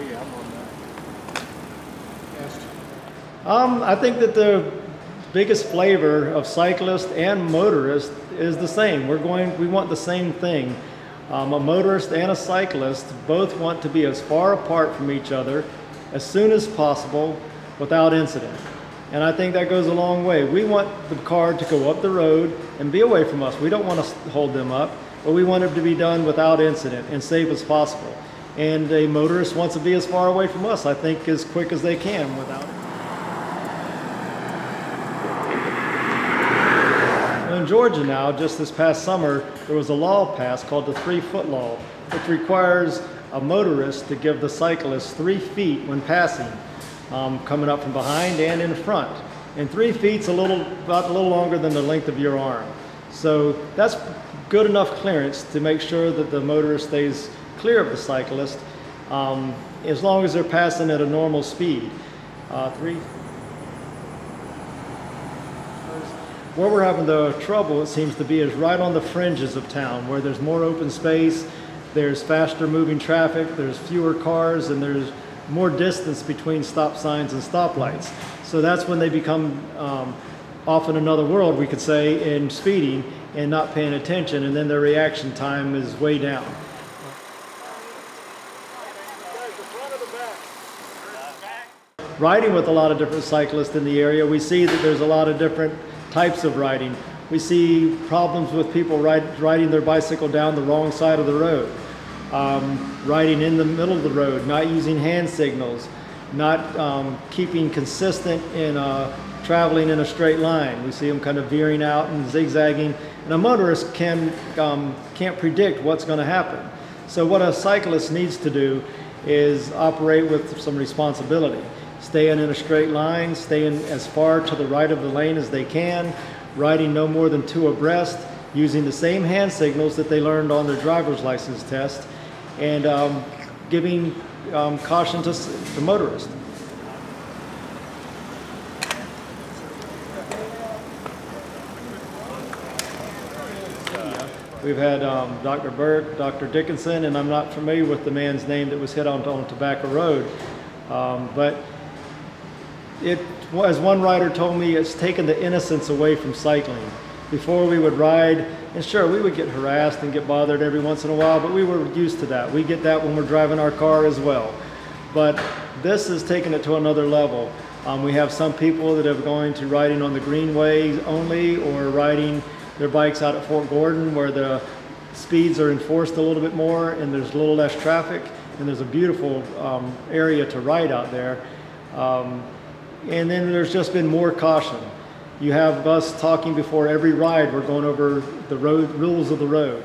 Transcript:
Oh yeah, I'm on that. Yes. I think that the biggest flavor of cyclist and motorist is the same. We want the same thing. A motorist and a cyclist both want to be as far apart from each other as soon as possible without incident. And I think that goes a long way. We want the car to go up the road and be away from us. We don't want to hold them up, but we want it to be done without incident and safe as possible. And a motorist wants to be as far away from us, I think, as quick as they can without it. In Georgia now, just this past summer, there was a law passed called the 3-foot law, which requires a motorist to give the cyclist 3 feet when passing, coming up from behind and in front. And 3 feet's about a little longer than the length of your arm. So that's good enough clearance to make sure that the motorist stays clear of the cyclist, as long as they're passing at a normal speed. Where we're having the trouble, it seems to be, is right on the fringes of town, where there's more open space, there's faster moving traffic, there's fewer cars, and there's more distance between stop signs and stoplights. So that's when they become off in another world, we could say, in speeding and not paying attention, and then their reaction time is way down. Riding with a lot of different cyclists in the area, we see that there's a lot of different types of riding. We see problems with people riding their bicycle down the wrong side of the road, riding in the middle of the road, not using hand signals, not keeping consistent in traveling in a straight line. We see them kind of veering out and zigzagging, and a motorist can't predict what's going to happen. So what a cyclist needs to do is operate with some responsibility. Staying in a straight line, staying as far to the right of the lane as they can, riding no more than 2 abreast, using the same hand signals that they learned on their driver's license test, and giving caution to motorists. We've had Dr. Burke, Dr. Dickinson, and I'm not familiar with the man's name that was hit on Tobacco Road, but as one rider told me, it's taken the innocence away from cycling. Before we would ride, and sure, we would get harassed and get bothered every once in a while, but we were used to that. We get that when we're driving our car as well. But this has taken it to another level. We have some people that have gone to riding on the greenways only, or riding their bikes out at Fort Gordon, where the speeds are enforced a little bit more and there's a little less traffic, and there's a beautiful area to ride out there. And then there's just been more caution. You have us talking before every ride, we're going over the road rules of the road.